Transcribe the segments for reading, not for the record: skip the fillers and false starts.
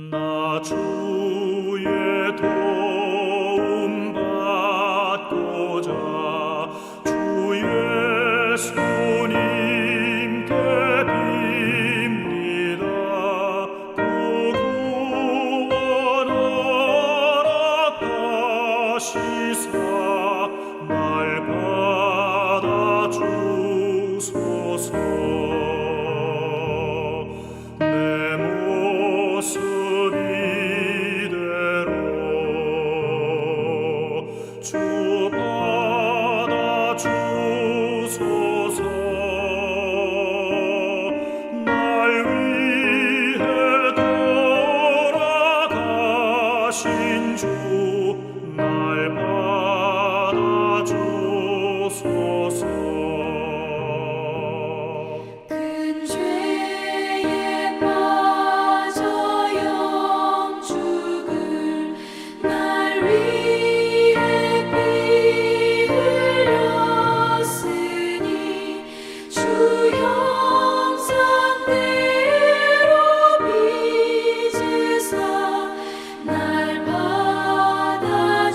나 주의 도움 받고자 주 예수님께 빕니다. 그 구원 허락하시사 날 받아주소서. 내 모습 이대로 주 받아주소서. 날 위해 돌아가신 주 날 받아주소서. 큰 죄에 빠져 영죽을 날 위해 피 흘렸으니 주 형상대로 빚으사 날 받아주소서.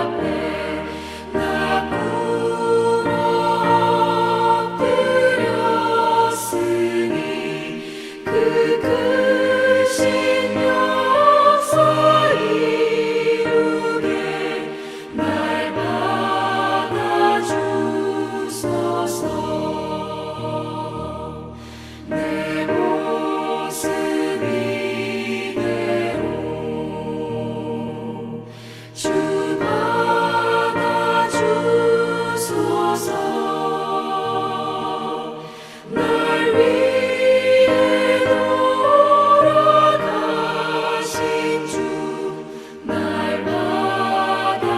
앞에 나 꿇어 엎드렸으니 그 크신 역사 이루게 날 받아주소서. 내 모습 이대로 주 받아주소서. 날 위해 돌아가신 주 날 받아주소서.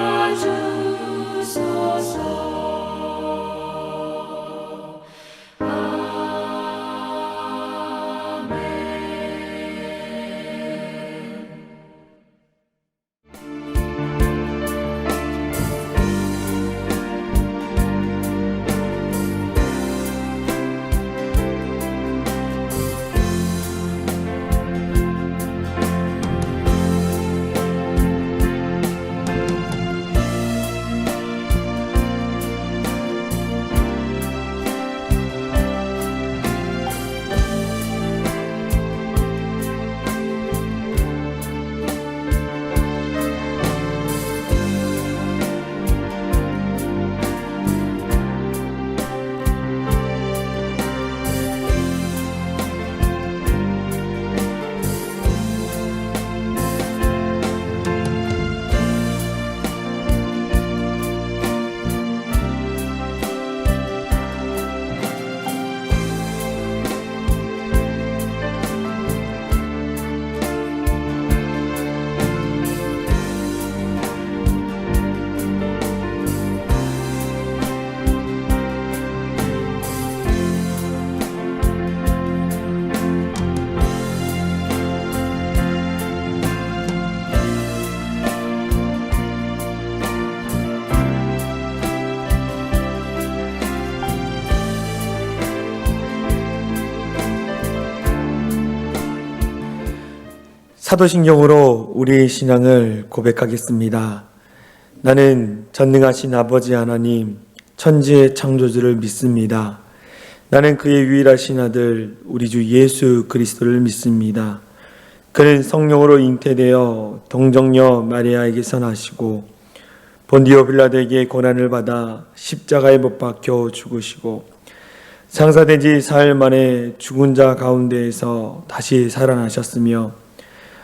사도신경으로 우리의 신앙을 고백하겠습니다. 나는 전능하신 아버지 하나님, 천지의 창조주를 믿습니다. 나는 그의 유일하신 아들 우리 주 예수 그리스도를 믿습니다. 그는 성령으로 잉태되어 동정녀 마리아에게서 나시고 본디오 빌라도에게 고난을 받아 십자가에 못 박혀 죽으시고 장사된 지 사흘 만에 죽은 자 가운데에서 다시 살아나셨으며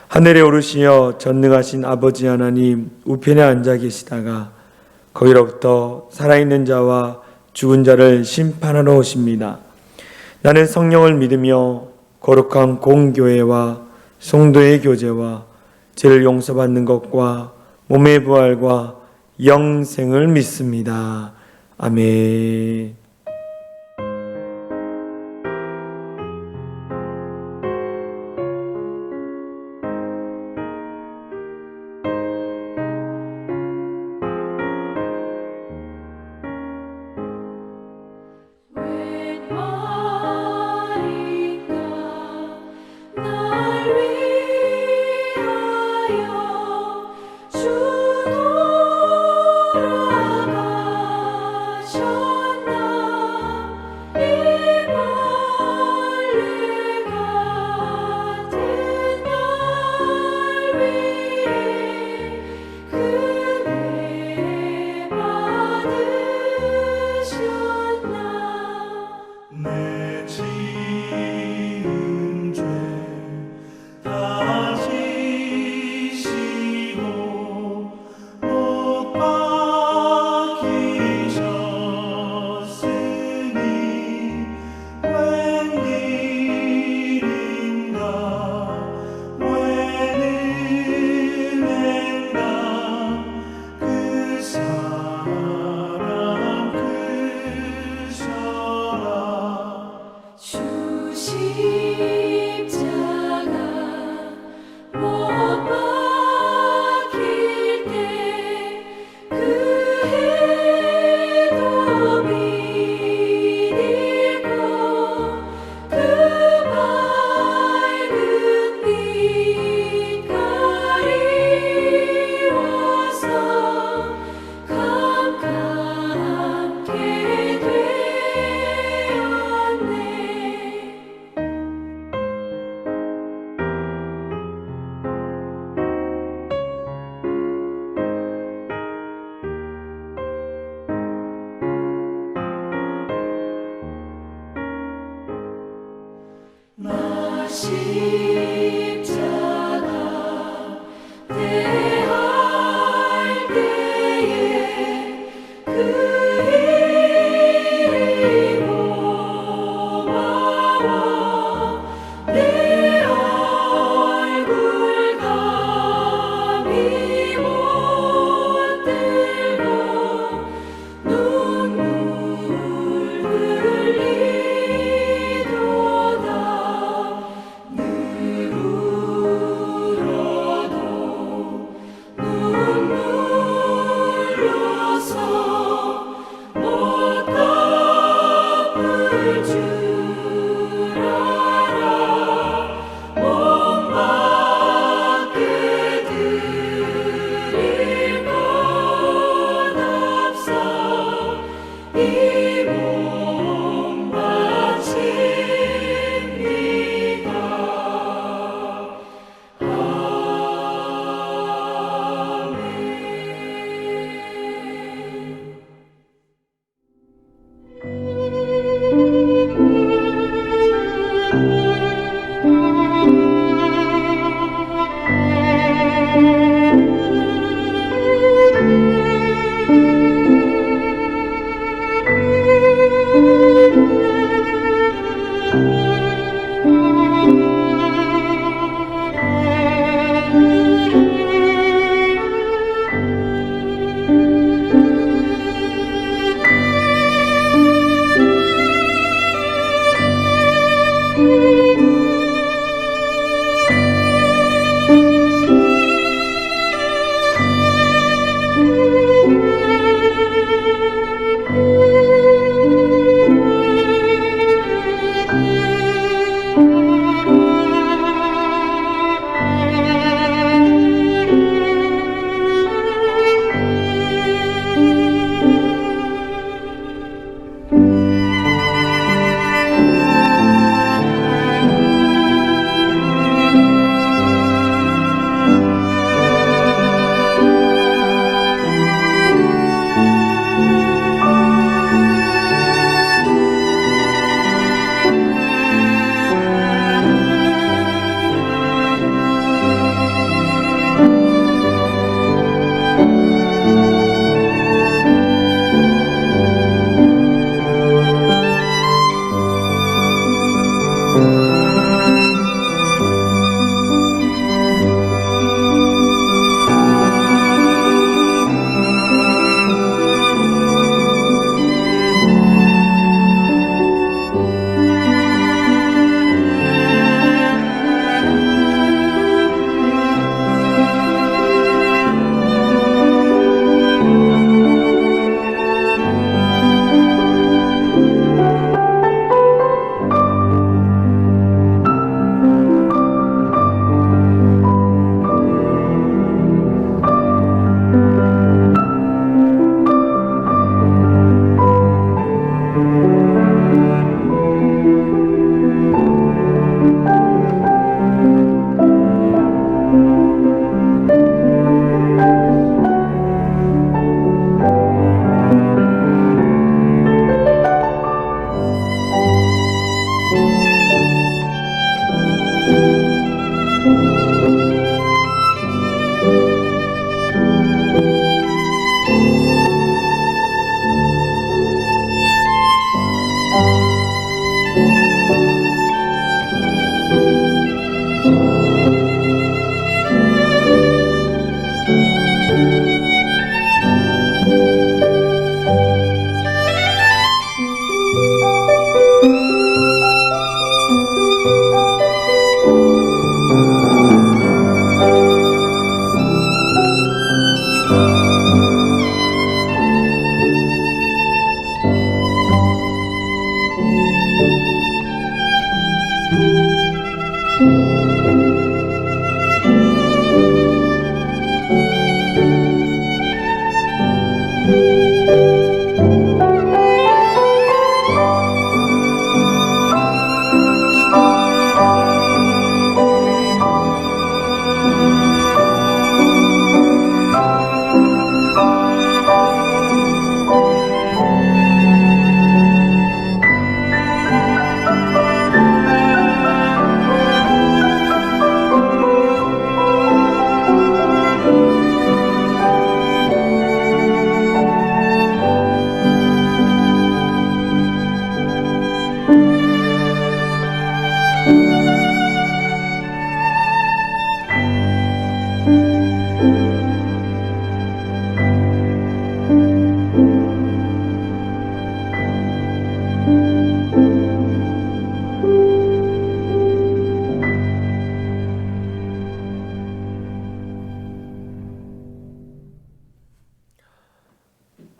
하늘에 오르시어 전능하신 아버지 하나님 우편에 앉아 계시다가 거기로부터 살아있는 자와 죽은 자를 심판하러 오십니다. 나는 성령을 믿으며 거룩한 공교회와 성도의 교제와 죄를 용서받는 것과 몸의 부활과 영생을 믿습니다. 아멘. 주 돌아가셨나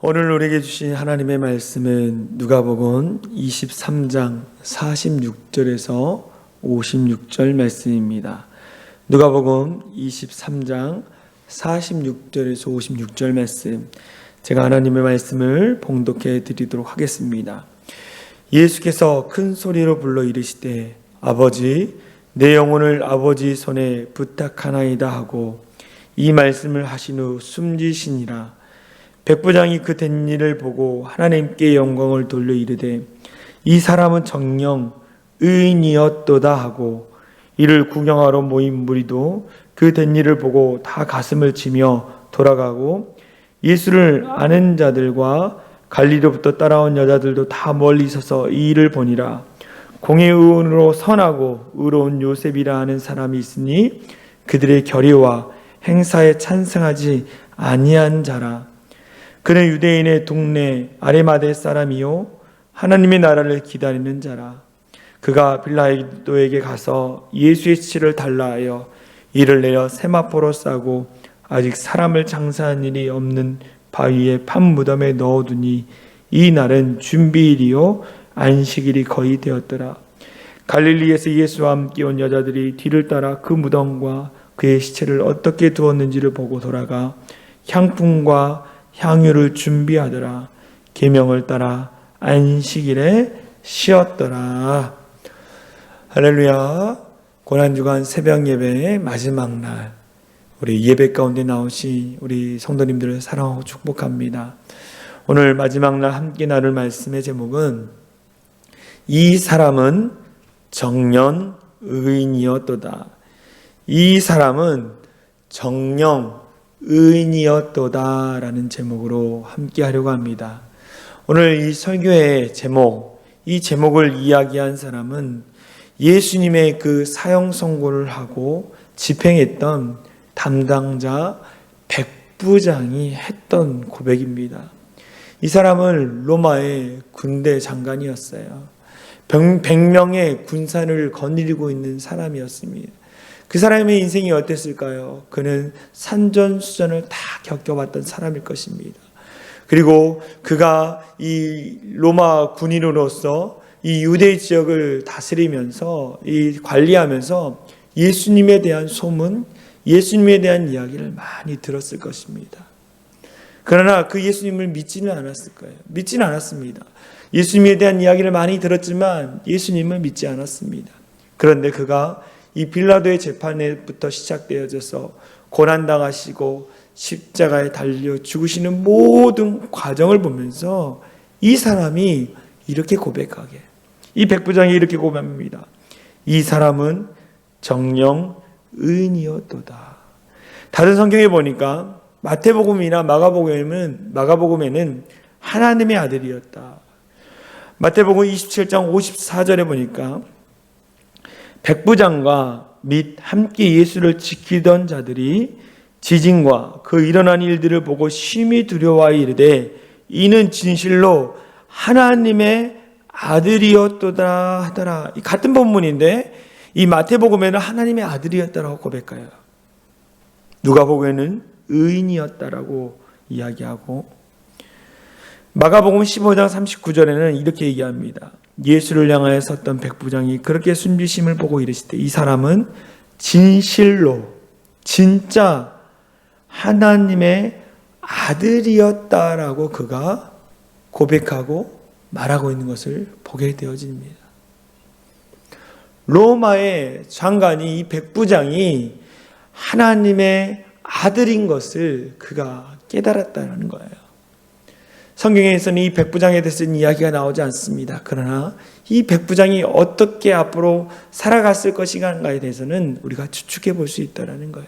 오늘 우리에게 주신 하나님의 말씀은 누가복음 23장 46절에서 56절 말씀입니다. 누가복음 23장 46절에서 56절 말씀, 제가 하나님의 말씀을 봉독해 드리도록 하겠습니다. 예수께서 큰 소리로 불러 이르시되 아버지, 내 영혼을 아버지 손에 부탁하나이다 하고 이 말씀을 하신 후 숨지시니라. 백부장이 그 된 일을 보고 하나님께 영광을 돌려 이르되 이 사람은 정녕 의인이었도다 하고, 이를 구경하러 모인 무리도 그 된 일을 보고 다 가슴을 치며 돌아가고, 예수를 아는 자들과 갈릴리로부터 따라온 여자들도 다 멀리 서서 이 일을 보니라. 공의 의원으로 선하고 의로운 요셉이라 하는 사람이 있으니 그들의 결의와 행사에 찬성하지 아니한 자라. 그는 유대인의 동네 아레마대 사람이요 하나님의 나라를 기다리는 자라. 그가 빌라도에게 가서 예수의 시체를 달라 하여 이를 내려 세마포로 싸고 아직 사람을 장사한 일이 없는 바위에 판무덤에 넣어두니 이 날은 준비일이요 안식일이 거의 되었더라. 갈릴리에서 예수와 함께 온 여자들이 뒤를 따라 그 무덤과 그의 시체를 어떻게 두었는지를 보고 돌아가 향품과 향유를 준비하더라. 계명을 따라 안식일에 쉬었더라. 할렐루야. 고난주간 새벽 예배의 마지막 날, 우리 예배 가운데 나오신 우리 성도님들을 사랑하고 축복합니다. 오늘 마지막 날 함께 나눌 말씀의 제목은 이 사람은 정녕 의인이었도다. 이 사람은 정녕 의인이었도다 라는 제목으로 함께 하려고 합니다. 오늘 이 설교의 제목, 이 제목을 이야기한 사람은 예수님의 그 사형 선고를 하고 집행했던 담당자 백부장이 했던 고백입니다. 이 사람은 로마의 군대 장관이었어요. 100명의 군사를 거느리고 있는 사람이었습니다. 그 사람의 인생이 어땠을까요? 그는 산전수전을 다 겪어봤던 사람일 것입니다. 그리고 그가 이 로마 군인으로서 이 유대 지역을 다스리면서 관리하면서 예수님에 대한 소문, 예수님에 대한 이야기를 많이 들었을 것입니다. 그러나 그 예수님을 믿지는 않았을 거예요. 믿지는 않았습니다. 예수님에 대한 이야기를 많이 들었지만 예수님을 믿지 않았습니다. 그런데 그가 이 빌라도의 재판에부터 시작되어져서 고난당하시고 십자가에 달려 죽으시는 모든 과정을 보면서 이 사람이 이렇게 고백하게, 이 백부장이 이렇게 고백합니다. 이 사람은 정녕 의인이었도다. 다른 성경에 보니까 마태복음이나 마가복음에는 하나님의 아들이었다. 마태복음 27장 54절에 보니까 백부장과 및 함께 예수를 지키던 자들이 지진과 그 일어난 일들을 보고 심히 두려워하여 이르되 이는 진실로 하나님의 아들이었도다 하더라. 같은 본문인데 이 마태복음에는 하나님의 아들이었다라고 고백해요. 누가복음에는 의인이었다라고 이야기하고, 마가복음 15장 39절에는 이렇게 얘기합니다. 예수를 향하여 섰던 백부장이 그렇게 숨지심을 보고 이르시되 이 사람은 진실로 진짜 하나님의 아들이었다라고 그가 고백하고 말하고 있는 것을 보게 되어집니다. 로마의 장관이, 이 백부장이 하나님의 아들인 것을 그가 깨달았다는 거예요. 성경에서는 이 백부장에 대해서는 이야기가 나오지 않습니다. 그러나 이 백부장이 어떻게 앞으로 살아갔을 것인가에 대해서는 우리가 추측해 볼 수 있다는 거예요.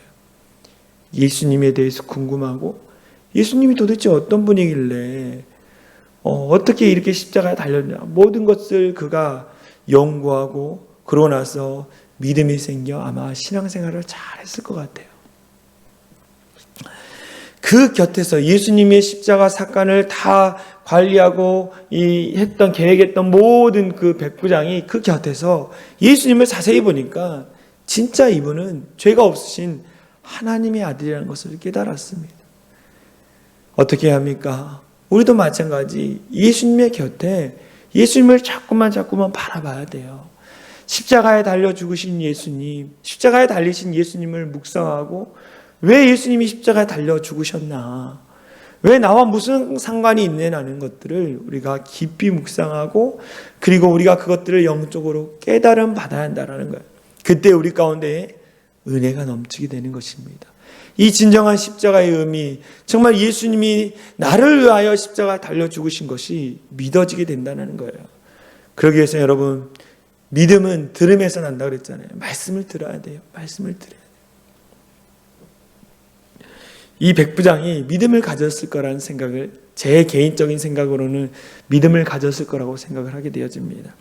예수님에 대해서 궁금하고, 예수님이 도대체 어떤 분이길래 어떻게 이렇게 십자가에 달렸냐, 모든 것을 그가 연구하고 그러고 나서 믿음이 생겨 아마 신앙생활을 잘했을 것 같아요. 그 곁에서 예수님의 십자가 사건을 다 관리하고 계획했던 모든 그 백부장이 그 곁에서 예수님을 자세히 보니까 진짜 이분은 죄가 없으신 하나님의 아들이라는 것을 깨달았습니다. 어떻게 합니까? 우리도 마찬가지 예수님의 곁에 예수님을 자꾸만 바라봐야 돼요. 십자가에 달려 죽으신 예수님, 십자가에 달리신 예수님을 묵상하고 왜 예수님이 십자가에 달려 죽으셨나? 왜 나와 무슨 상관이 있느냐는 것들을 우리가 깊이 묵상하고 그리고 우리가 그것들을 영적으로 깨달음 받아야 한다는 거예요. 그때 우리 가운데 은혜가 넘치게 되는 것입니다. 이 진정한 십자가의 의미, 정말 예수님이 나를 위하여 십자가에 달려 죽으신 것이 믿어지게 된다는 거예요. 그러기 위해서 여러분, 믿음은 들음에서 난다 그랬잖아요. 말씀을 들어야 돼요. 말씀을 들어야 돼요. 이 백부장이 믿음을 가졌을 거라는 생각을, 제 개인적인 생각으로는 믿음을 가졌을 거라고 생각을 하게 되어집니다.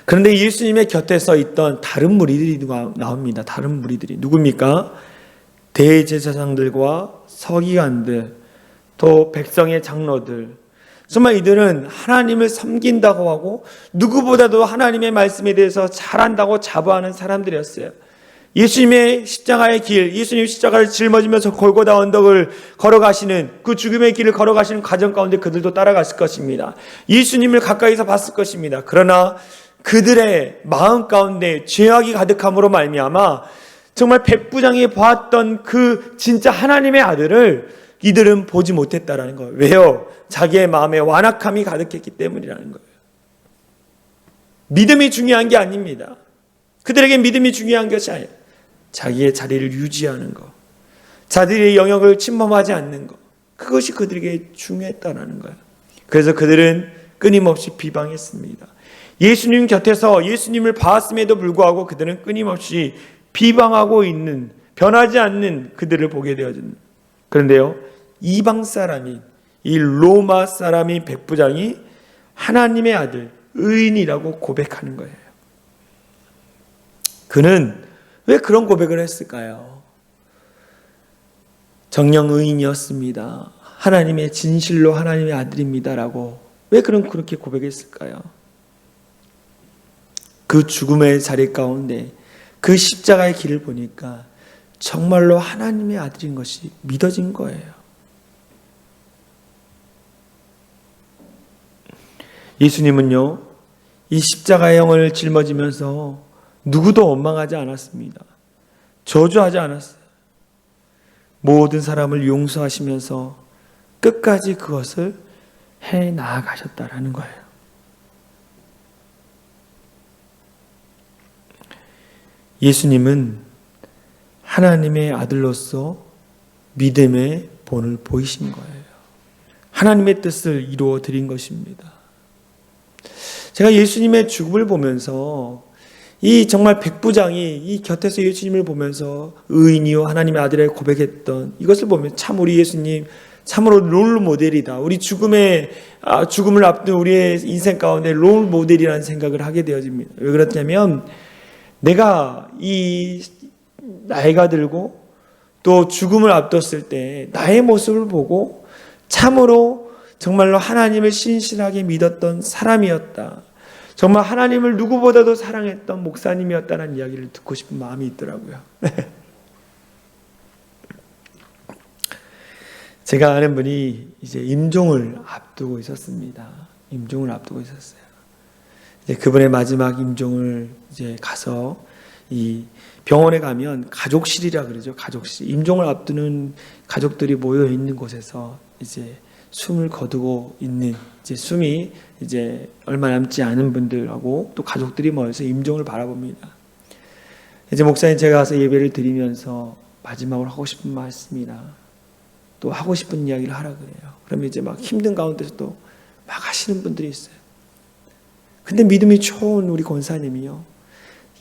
그런데 예수님의 곁에 서 있던 다른 무리들이 나옵니다. 다른 무리들이 누굽니까? 대제사장들과 서기관들, 또 백성의 장로들. 정말 이들은 하나님을 섬긴다고 하고 누구보다도 하나님의 말씀에 대해서 잘한다고 자부하는 사람들이었어요. 예수님의 십자가의 길, 예수님의 십자가를 짊어지면서 골고다 언덕을 걸어가시는 그 죽음의 길을 걸어가시는 과정 가운데 그들도 따라갔을 것입니다. 예수님을 가까이서 봤을 것입니다. 그러나 그들의 마음 가운데 죄악이 가득함으로 말미암아 정말 백부장이 보았던 그 진짜 하나님의 아들을 이들은 보지 못했다라는 거예요. 왜요? 자기의 마음에 완악함이 가득했기 때문이라는 거예요. 믿음이 중요한 게 아닙니다. 그들에게 믿음이 중요한 것이 아니에요. 자기의 자리를 유지하는 것, 자들의 영역을 침범하지 않는 것, 그것이 그들에게 중요했다는 거예요. 그래서 그들은 끊임없이 비방했습니다. 예수님 곁에서 예수님을 봤음에도 불구하고 그들은 끊임없이 비방하고 있는, 변하지 않는 그들을 보게 되어진다. 그런데요, 이방 사람인 이 로마 사람인 백부장이 하나님의 아들, 의인이라고 고백하는 거예요. 그는 왜 그런 고백을 했을까요? 정녕 의인이었습니다. 하나님의 진실로 하나님의 아들입니다라고 왜 그렇게 고백했을까요? 그 죽음의 자리 가운데 그 십자가의 길을 보니까 정말로 하나님의 아들인 것이 믿어진 거예요. 예수님은요, 이 십자가의 영을 짊어지면서 누구도 원망하지 않았습니다. 저주하지 않았어요. 모든 사람을 용서하시면서 끝까지 그것을 해 나아가셨다라는 거예요. 예수님은 하나님의 아들로서 믿음의 본을 보이신 거예요. 하나님의 뜻을 이루어 드린 것입니다. 제가 예수님의 죽음을 보면서 이 정말 백부장이 이 곁에서 예수님을 보면서 의인이요 하나님의 아들이라고 고백했던 이것을 보면 참 우리 예수님 참으로 롤 모델이다. 우리 죽음을 앞둔 우리의 인생 가운데 롤 모델이라는 생각을 하게 되어집니다. 왜 그렇냐면 내가 이 나이가 들고 또 죽음을 앞뒀을 때 나의 모습을 보고 참으로 정말로 하나님을 신실하게 믿었던 사람이었다. 정말 하나님을 누구보다도 사랑했던 목사님이었다는 이야기를 듣고 싶은 마음이 있더라고요. 제가 아는 분이 이제 임종을 앞두고 있었습니다. 임종을 앞두고 있었어요. 이제 그분의 마지막 임종을 이제 가서 이 병원에 가면 가족실이라 그러죠. 가족실. 임종을 앞두는 가족들이 모여 있는 곳에서 이제 숨을 거두고 있는 이제 숨이 이제 얼마 남지 않은 분들하고 또 가족들이 모여서 임종을 바라봅니다. 이제 목사님 제가 가서 예배를 드리면서 마지막으로 하고 싶은 말씀이나 또 하고 싶은 이야기를 하라 그래요. 그러면 이제 막 힘든 가운데서 또 막 하시는 분들이 있어요. 근데 믿음이 좋은 우리 권사님이요,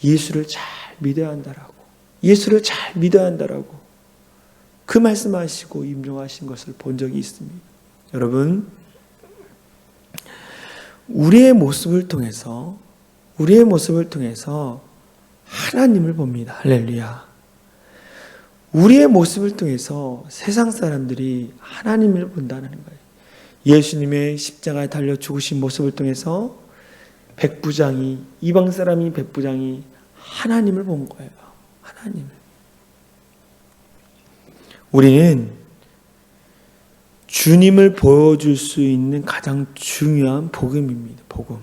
예수를 잘 믿어야 한다라고, 예수를 잘 믿어야 한다라고 그 말씀하시고 임종하신 것을 본 적이 있습니다. 여러분, 우리의 모습을 통해서 하나님을 봅니다. 할렐루야. 우리의 모습을 통해서 세상 사람들이 하나님을 본다는 거예요. 예수님의 십자가에 달려 죽으신 모습을 통해서 백부장이, 이방 사람이 백부장이 하나님을 본 거예요. 하나님을. 우리는 주님을 보여줄 수 있는 가장 중요한 복음입니다. 복음.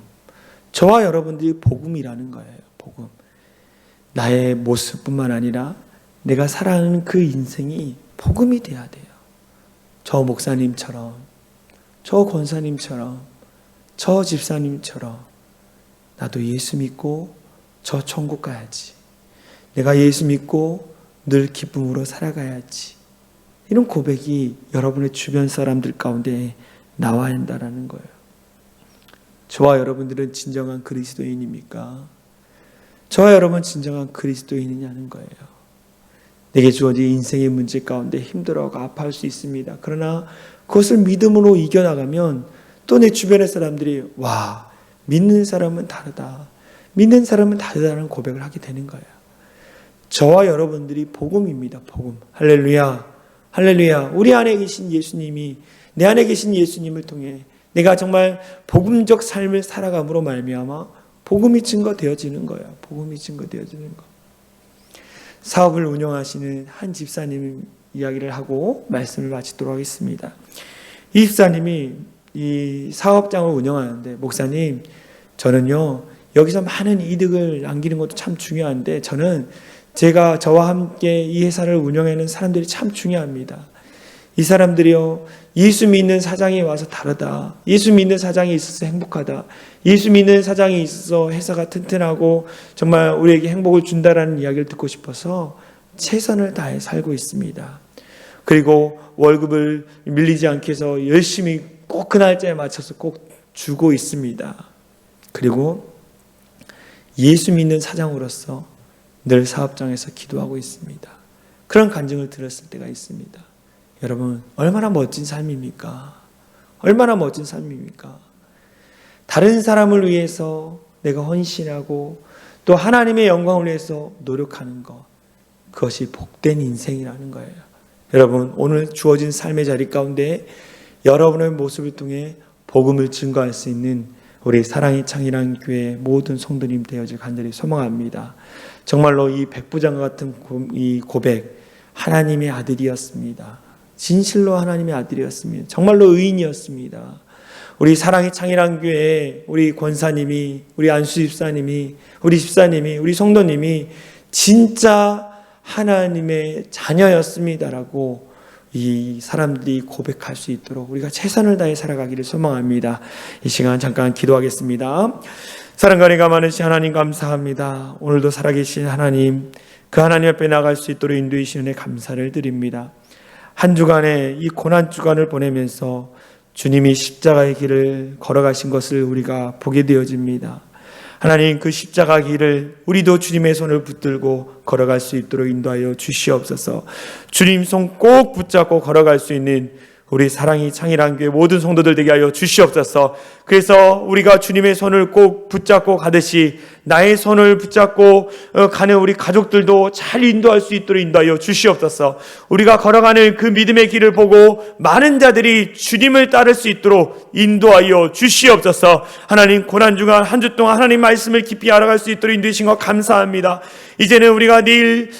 저와 여러분들이 복음이라는 거예요. 복음. 나의 모습뿐만 아니라 내가 살아가는 그 인생이 복음이 돼야 돼요. 저 목사님처럼, 저 권사님처럼, 저 집사님처럼 나도 예수 믿고 저 천국 가야지. 내가 예수 믿고 늘 기쁨으로 살아가야지. 이런 고백이 여러분의 주변 사람들 가운데 나와야 한다는 거예요. 저와 여러분들은 진정한 그리스도인입니까? 저와 여러분 진정한 그리스도인이냐는 거예요. 내게 주어진 인생의 문제 가운데 힘들어하고 아파할 수 있습니다. 그러나 그것을 믿음으로 이겨나가면 또 내 주변의 사람들이 와, 믿는 사람은 다르다. 믿는 사람은 다르다는 고백을 하게 되는 거예요. 저와 여러분들이 복음입니다. 복음. 할렐루야. 할렐루야. 우리 안에 계신 예수님이, 내 안에 계신 예수님을 통해 내가 정말 복음적 삶을 살아감으로 말미암아 복음이 증거되어지는 거예요. 복음이 증거되어지는 거. 사업을 운영하시는 한 집사님 이야기를 하고 말씀을 마치도록 하겠습니다. 이 집사님이 이 사업장을 운영하는데, 목사님, 저는요 여기서 많은 이득을 남기는 것도 참 중요한데 저는 저와 함께 이 회사를 운영하는 사람들이 참 중요합니다. 이 사람들이요, 예수 믿는 사장이 와서 다르다. 예수 믿는 사장이 있어서 행복하다. 예수 믿는 사장이 있어서 회사가 튼튼하고 정말 우리에게 행복을 준다라는 이야기를 듣고 싶어서 최선을 다해 살고 있습니다. 그리고 월급을 밀리지 않게 해서 열심히 꼭 그 날짜에 맞춰서 꼭 주고 있습니다. 그리고 예수 믿는 사장으로서 늘 사업장에서 기도하고 있습니다. 그런 간증을 들었을 때가 있습니다. 여러분, 얼마나 멋진 삶입니까? 얼마나 멋진 삶입니까? 다른 사람을 위해서 내가 헌신하고 또 하나님의 영광을 위해서 노력하는 것, 그것이 복된 인생이라는 거예요. 여러분, 오늘 주어진 삶의 자리 가운데 여러분의 모습을 통해 복음을 증거할 수 있는 우리 사랑의 창이란 교회 모든 성도님 되어질 간절히 소망합니다. 정말로 이 백부장과 같은 이 고백, 하나님의 아들이었습니다. 진실로 하나님의 아들이었습니다. 정말로 의인이었습니다. 우리 사랑의 창이란 교회 우리 권사님이, 우리 안수 집사님이, 우리 집사님이, 우리 성도님이 진짜 하나님의 자녀였습니다라고 이 사람들이 고백할 수 있도록 우리가 최선을 다해 살아가기를 소망합니다. 이 시간 잠깐 기도하겠습니다. 사랑과 은혜가 많으신 하나님 감사합니다. 오늘도 살아계신 하나님, 그 하나님 앞에 나갈 수 있도록 인도해 주시는 은혜 감사를 드립니다. 한 주간의 이 고난 주간을 보내면서 주님이 십자가의 길을 걸어가신 것을 우리가 보게 되어집니다. 하나님, 그 십자가 길을 우리도 주님의 손을 붙들고 걸어갈 수 있도록 인도하여 주시옵소서. 주님 손 꼭 붙잡고 걸어갈 수 있는 우리 사랑이 창이란 교회 모든 성도들 되게 하여 주시옵소서. 그래서 우리가 주님의 손을 꼭 붙잡고 가듯이 나의 손을 붙잡고 가는 우리 가족들도 잘 인도할 수 있도록 인도하여 주시옵소서. 우리가 걸어가는 그 믿음의 길을 보고 많은 자들이 주님을 따를 수 있도록 인도하여 주시옵소서. 하나님, 고난 주간 한 주 동안 하나님 말씀을 깊이 알아갈 수 있도록 인도해 주신 것 감사합니다. 이제는 우리가 내일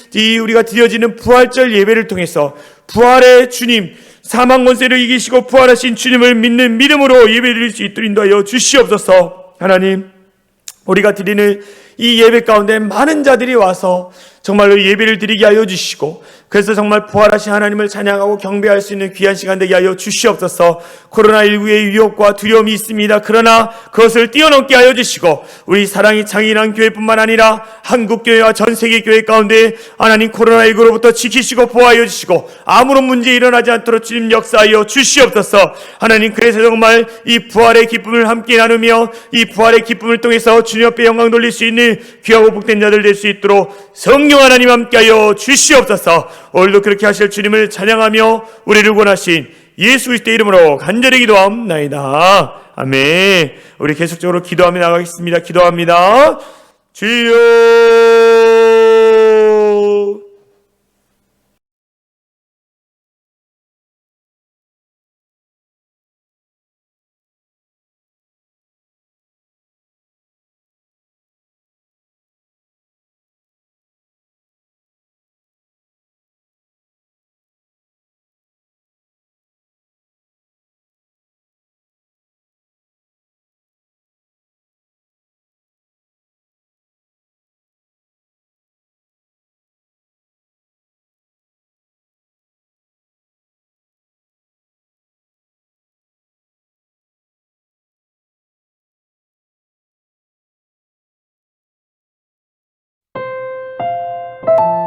우리가 드려지는 부활절 예배를 통해서 부활의 주님, 사망 권세를 이기시고 부활하신 주님을 믿는 믿음으로 예배드릴 수 있도록 인도하여 주시옵소서. 하나님, 우리가 드리는 이 예배 가운데 많은 자들이 와서 정말로 예배를 드리게 하여 주시고, 그래서 정말 부활하신 하나님을 찬양하고 경배할 수 있는 귀한 시간 되게 하여 주시옵소서. 코로나19의 위협과 두려움이 있습니다. 그러나 그것을 뛰어넘게 하여 주시고, 우리 사랑이 창이란 교회뿐만 아니라 한국교회와 전세계 교회 가운데 하나님 코로나19로부터 지키시고 보호하여 주시고 아무런 문제 일어나지 않도록 주님 역사하여 주시옵소서. 하나님, 그래서 정말 이 부활의 기쁨을 함께 나누며 이 부활의 기쁨을 통해서 주님 앞에 영광 돌릴 수 있는 귀하고 복된 자들 될 수 있도록 성령 하나님 함께하여 주시옵소서. 오늘도 그렇게 하실 주님을 찬양하며 우리를 원하신 예수 그리스도의 이름으로 간절히 기도합나이다. 아멘. 우리 계속적으로 기도하며 나가겠습니다. 기도합니다. 주여. 있습니다.